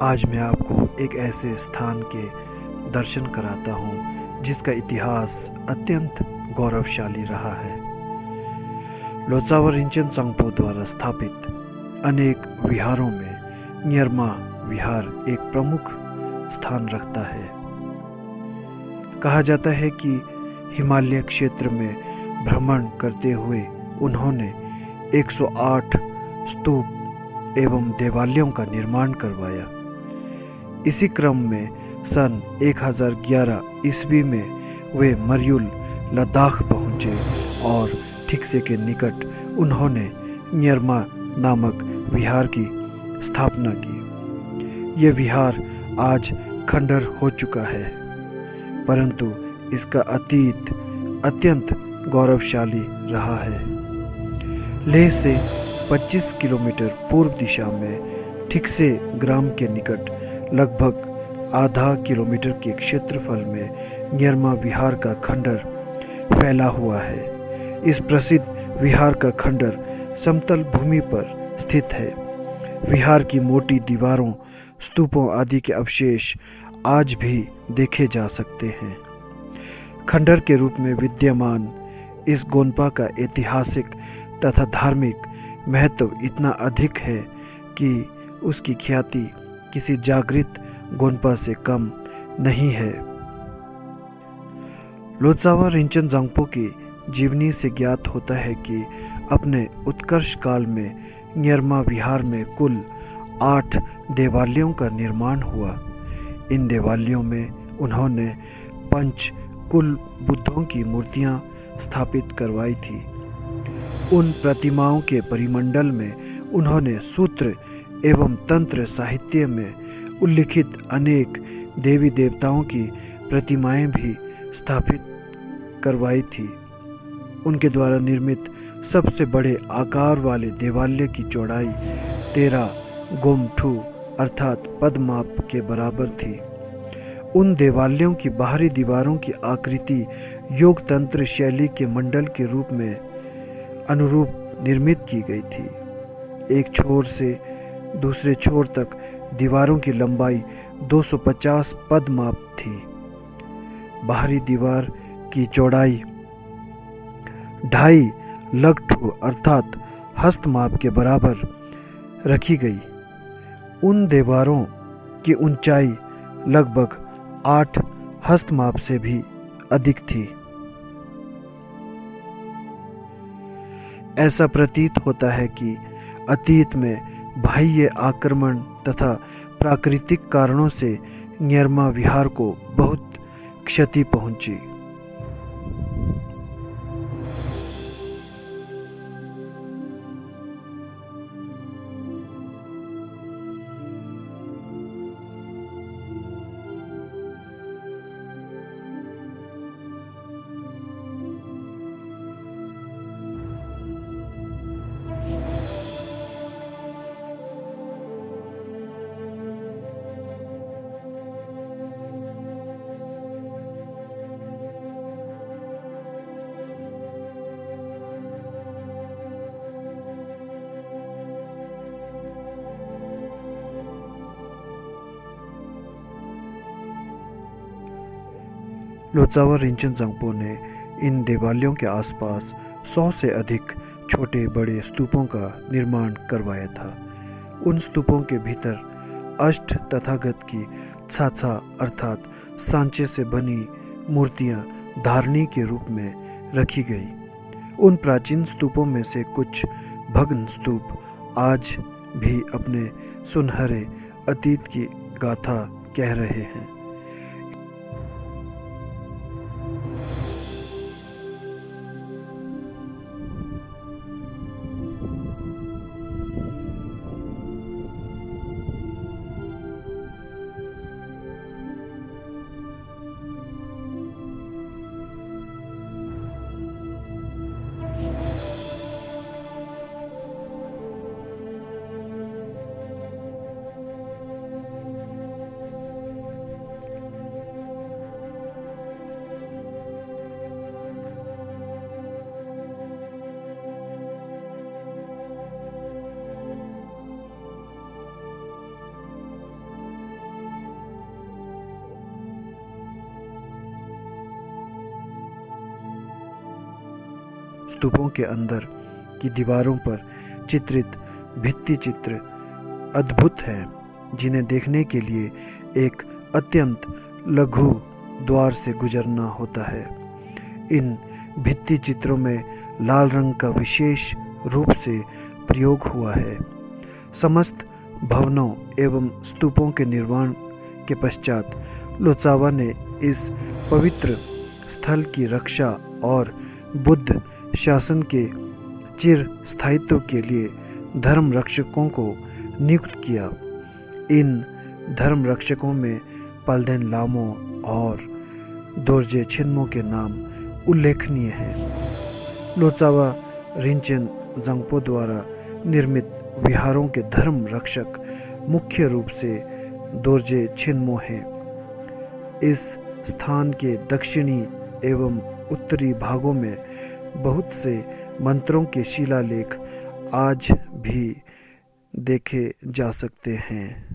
आज मैं आपको एक ऐसे स्थान के दर्शन कराता हूँ जिसका इतिहास अत्यंत गौरवशाली रहा है। लोसावर रिंचन सांगपो द्वारा स्थापित अनेक विहारों में न्यरमा विहार एक प्रमुख स्थान रखता है। कहा जाता है कि हिमालय क्षेत्र में भ्रमण करते हुए उन्होंने 108 स्तूप एवं देवालयों का निर्माण करवाया। इसी क्रम में सन 1011 ईस्वी में वे मरयुल लद्दाख पहुंचे और ठिकसे के निकट उन्होंने न्यरमा नामक विहार की स्थापना की। यह विहार आज खंडर हो चुका है, परंतु इसका अतीत अत्यंत गौरवशाली रहा है। लेह से 25 किलोमीटर पूर्व दिशा में ठिकसे ग्राम के निकट लगभग आधा किलोमीटर के क्षेत्रफल में न्यरमा विहार का खंडर फैला हुआ है। इस प्रसिद्ध विहार का खंडर समतल भूमि पर स्थित है। विहार की मोटी दीवारों, स्तूपों आदि के अवशेष आज भी देखे जा सकते हैं। खंडर के रूप में विद्यमान इस गोन्पा का ऐतिहासिक तथा धार्मिक महत्व इतना अधिक है कि उसकी ख्याति किसी जागृत गोन्पा से कम नहीं है। लोत्सावा रिंचन सांगपो की जीवनी से ज्ञात होता है कि अपने उत्कर्ष काल में न्यरमा विहार में कुल 8 देवालयों का निर्माण हुआ। इन देवालयों में उन्होंने 5 कुल बुद्धों की मूर्तियां स्थापित करवाई थी। उन प्रतिमाओं के परिमंडल में उन्होंने सूत्र एवं तंत्र साहित्य में उल्लिखित अनेक देवी देवताओं की प्रतिमाएं भी स्थापित करवाई थी। उनके द्वारा निर्मित सबसे बड़े आकार वाले देवालय की चौड़ाई 13 गोमठू अर्थात पदमाप के बराबर थी। उन देवालयों की बाहरी दीवारों की आकृति योग तंत्र शैली के मंडल के रूप में अनुरूप निर्मित की गई थी। एक छोर से दूसरे छोर तक दीवारों की लंबाई 250 पदमाप थी। बाहरी दीवार की चौड़ाई 2.5 लगठू अर्थात हस्तमाप के बराबर रखी गई। उन दीवारों की ऊंचाई लगभग 8 हस्तमाप से भी अधिक थी। ऐसा प्रतीत होता है कि अतीत में बाह्य आक्रमण तथा प्राकृतिक कारणों से न्यरमा विहार को बहुत क्षति पहुंची। लोत्सावा रिंचन सांगपो ने इन देवालयों के आसपास 100 से अधिक छोटे बड़े स्तूपों का निर्माण करवाया था। उन स्तूपों के भीतर अष्ट तथागत की छाछा अर्थात सांचे से बनी मूर्तियां धारणी के रूप में रखी गई। उन प्राचीन स्तूपों में से कुछ भग्न स्तूप आज भी अपने सुनहरे अतीत की गाथा कह रहे हैं। स्तूपों के अंदर की दीवारों पर चित्रित भित्ति चित्र अद्भुत हैं, जिन्हें देखने के लिए एक अत्यंत लघु द्वार से गुजरना होता है। इन भित्ति चित्रों में लाल रंग का विशेष रूप से प्रयोग हुआ है। समस्त भवनों एवं स्तूपों के निर्माण के पश्चात लोचावा ने इस पवित्र स्थल की रक्षा और बुद्ध शासन के चिर स्थायित्व के लिए धर्म रक्षकों को नियुक्त किया। इन धर्म रक्षकों में पल्देन लामो और दोरजे छिन्मो के नाम उल्लेखनीय हैं। लोचावा रिंचेन जंगपो द्वारा निर्मित विहारों के धर्म रक्षक मुख्य रूप से दोरजे छिन्मो हैं। इस स्थान के दक्षिणी एवं उत्तरी भागों में बहुत से मंत्रों के शिलालेख आज भी देखे जा सकते हैं।